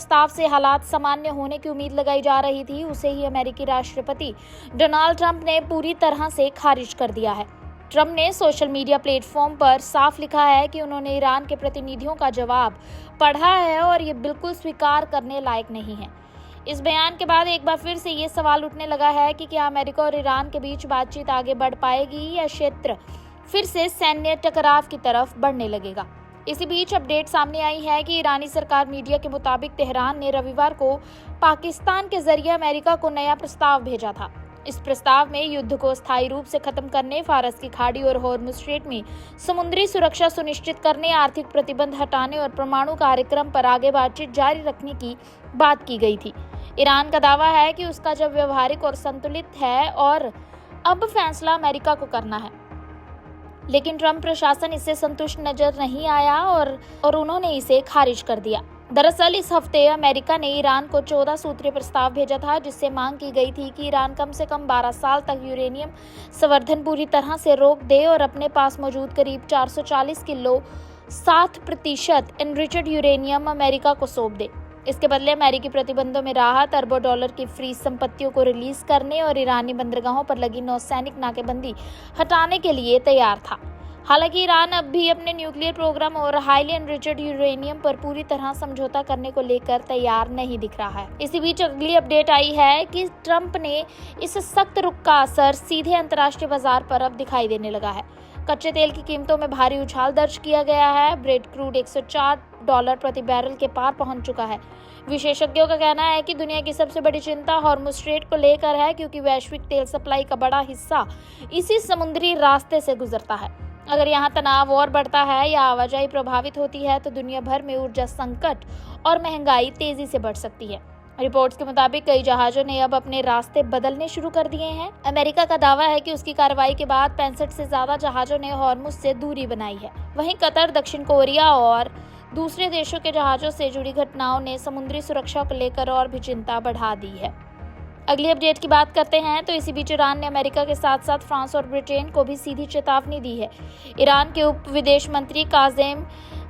प्रस्ताव से हालात सामान्य होने की उम्मीद लगाई जा रही थी, उसे ही अमेरिकी राष्ट्रपति डोनाल्ड ट्रंप ने पूरी तरह से खारिज कर दिया है। ट्रंप ने सोशल मीडिया प्लेटफॉर्म पर साफ लिखा है कि उन्होंने ईरान के प्रतिनिधियों का जवाब पढ़ा है और ये बिल्कुल स्वीकार करने लायक नहीं है। इस बयान के बाद एक बार फिर से ये सवाल उठने लगा है कि क्या अमेरिका और ईरान के बीच बातचीत आगे बढ़ पाएगी या क्षेत्र फिर से सैन्य टकराव की तरफ बढ़ने लगेगा। इसी बीच अपडेट सामने आई है कि ईरानी सरकार मीडिया के मुताबिक तेहरान ने रविवार को पाकिस्तान के जरिए अमेरिका को नया प्रस्ताव भेजा था। इस प्रस्ताव में युद्ध को स्थायी रूप से खत्म करने, फारस की खाड़ी और हॉर्मुज़ स्ट्रेट में समुद्री सुरक्षा सुनिश्चित करने, आर्थिक प्रतिबंध हटाने और परमाणु कार्यक्रम पर आगे बातचीत जारी रखने की बात की गई थी। ईरान का दावा है कि उसका जब व्यवहारिक और संतुलित है और अब फैसला अमेरिका को करना है, लेकिन ट्रंप प्रशासन इससे संतुष्ट नजर नहीं आया और उन्होंने इसे खारिज कर दिया। दरअसल इस हफ्ते अमेरिका ने ईरान को 14 सूत्रीय प्रस्ताव भेजा था, जिससे मांग की गई थी कि ईरान कम से कम 12 साल तक यूरेनियम संवर्धन पूरी तरह से रोक दे और अपने पास मौजूद करीब 440 किलो 7% एनरिच्ड यूरेनियम अमेरिका को सौंप दे। इसके बदले अमेरिकी प्रतिबंधों में राहत, अरबों डॉलर की फ्रीज संपत्तियों को रिलीज करने और ईरानी बंदरगाहों पर लगी नौसैनिक नाकेबंदी हटाने के लिए तैयार था। हालांकि ईरान अब भी अपने न्यूक्लियर प्रोग्राम और हाईली एनरिच्ड यूरेनियम पर पूरी तरह समझौता करने को लेकर तैयार नहीं दिख रहा है। इसी बीच अगली अपडेट आई है कि ट्रंप ने इस सख्त रुख का असर सीधे अंतर्राष्ट्रीय बाजार पर अब दिखाई देने लगा है। कच्चे तेल की कीमतों में भारी उछाल दर्ज किया गया है। ब्रेड क्रूड $104 प्रति बैरल के पार पहुंच चुका है। विशेषज्ञों का कहना है कि दुनिया की सबसे बड़ी चिंता हॉर्मुज़ स्ट्रेट को लेकर है, क्योंकि वैश्विक तेल सप्लाई का बड़ा हिस्सा इसी समुद्री रास्ते से गुजरता है। अगर यहाँ तनाव और बढ़ता है या आवाजाही प्रभावित होती है तो दुनिया भर में ऊर्जा संकट और महंगाई तेजी से बढ़ सकती है। रिपोर्ट्स के मुताबिक कई जहाजों ने अब अपने रास्ते बदलने शुरू कर दिए हैं। अमेरिका का दावा है कि उसकी कार्रवाई के बाद 65 से ज्यादा जहाजों ने हॉर्मुज़ से दूरी बनाई है। वहीं कतर, दक्षिण कोरिया और दूसरे देशों के जहाजों से जुड़ी घटनाओं ने समुद्री सुरक्षा को लेकर और भी चिंता बढ़ा दी है। अगली अपडेट की बात करते हैं तो इसी बीच ईरान ने अमेरिका के साथ साथ फ्रांस और ब्रिटेन को भी सीधी चेतावनी दी है। ईरान के उप विदेश मंत्री काज़ेम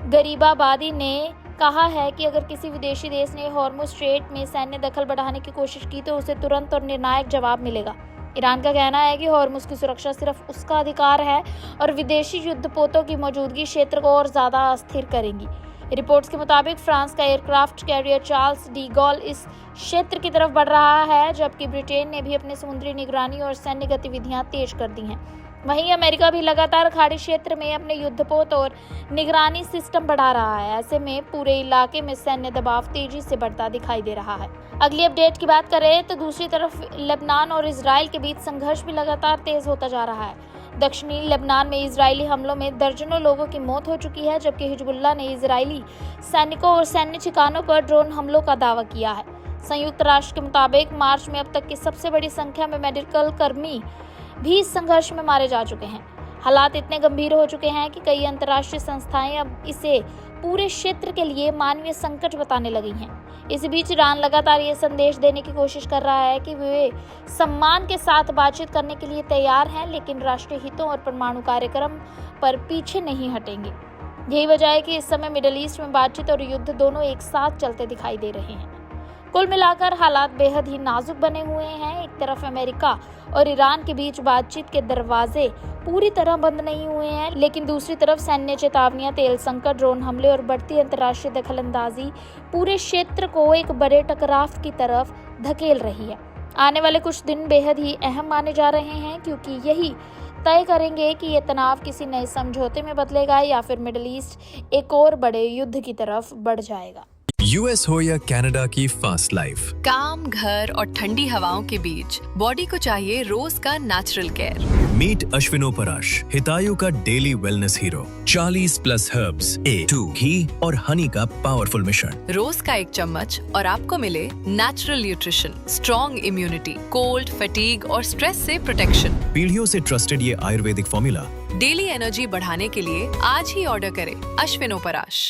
गरीबाबादी ने कहा है कि अगर किसी विदेशी देश ने हॉर्मुज़ स्ट्रेट में सैन्य दखल बढ़ाने की कोशिश की तो उसे तुरंत और निर्णायक जवाब मिलेगा। ईरान का कहना है कि हॉर्मुज़ की सुरक्षा सिर्फ उसका अधिकार है और विदेशी युद्धपोतों की मौजूदगी क्षेत्र को और ज्यादा अस्थिर करेंगी। रिपोर्ट्स के मुताबिक फ्रांस का aircraft carrier Charles de Gaulle इस क्षेत्र की तरफ बढ़ रहा है, जबकि ब्रिटेन ने भी अपनी समुद्री निगरानी और सैन्य गतिविधियां तेज कर दी हैं। वहीं अमेरिका भी लगातार खाड़ी क्षेत्र में अपने युद्धपोत और निगरानी सिस्टम बढ़ा रहा है। ऐसे में पूरे इलाके में सैन्य दबाव तेजी से बढ़ता दिखाई दे रहा है। अगली अपडेट की बात करें तो दूसरी तरफ लेबनान और इजराइल के बीच संघर्ष भी लगातार तेज होता जा रहा है। दक्षिणी लेबनान में इजरायली हमलों में दर्जनों लोगों की मौत हो चुकी है, जबकि हिजबुल्लाह ने इजरायली सैनिकों और सैन्य ठिकानों पर ड्रोन हमलों का दावा किया है। संयुक्त राष्ट्र के मुताबिक मार्च में अब तक की सबसे बड़ी संख्या में मेडिकल कर्मी भी इस संघर्ष में मारे जा चुके हैं। हालात इतने गंभीर हो चुके हैं कि कई अंतर्राष्ट्रीय संस्थाएं अब इसे पूरे क्षेत्र के लिए मानवीय संकट बताने लगी हैं। इस बीच ईरान लगातार ये संदेश देने की कोशिश कर रहा है कि वे सम्मान के साथ बातचीत करने के लिए तैयार हैं, लेकिन राष्ट्रीय हितों और परमाणु कार्यक्रम पर पीछे नहीं हटेंगे। यही वजह है कि इस समय मिडिल ईस्ट में बातचीत और युद्ध दोनों एक साथ चलते दिखाई दे रहे हैं। कुल मिलाकर हालात बेहद ही नाजुक बने हुए हैं। एक तरफ अमेरिका और ईरान के बीच बातचीत के दरवाजे पूरी तरह बंद नहीं हुए हैं, लेकिन दूसरी तरफ सैन्य चेतावनियां, तेल संकट, ड्रोन हमले और बढ़ती अंतर्राष्ट्रीय दखलंदाजी पूरे क्षेत्र को एक बड़े टकराव की तरफ धकेल रही है। आने वाले कुछ दिन बेहद ही अहम माने जा रहे हैं, क्योंकि यही तय करेंगे कि ये तनाव किसी नए समझौते में बदलेगा या फिर मिडिल ईस्ट एक और बड़े युद्ध की तरफ बढ़ जाएगा। यूएस हो या कनाडा की फास्ट लाइफ, काम, घर और ठंडी हवाओं के बीच बॉडी को चाहिए रोज का नेचुरल केयर। मीट अश्विनोपराश, हितायु का daily wellness hero. 40+ herbs, A2 घी और हनी का पावरफुल मिश्रण। रोज का 1 चम्मच और आपको मिले natural nutrition, strong immunity, cold, fatigue और स्ट्रेस से प्रोटेक्शन। पीढ़ियों से ट्रस्टेड ये आयुर्वेदिक फॉर्मूला डेली एनर्जी बढ़ाने के लिए आज ही ऑर्डर करें अश्विनोपराश।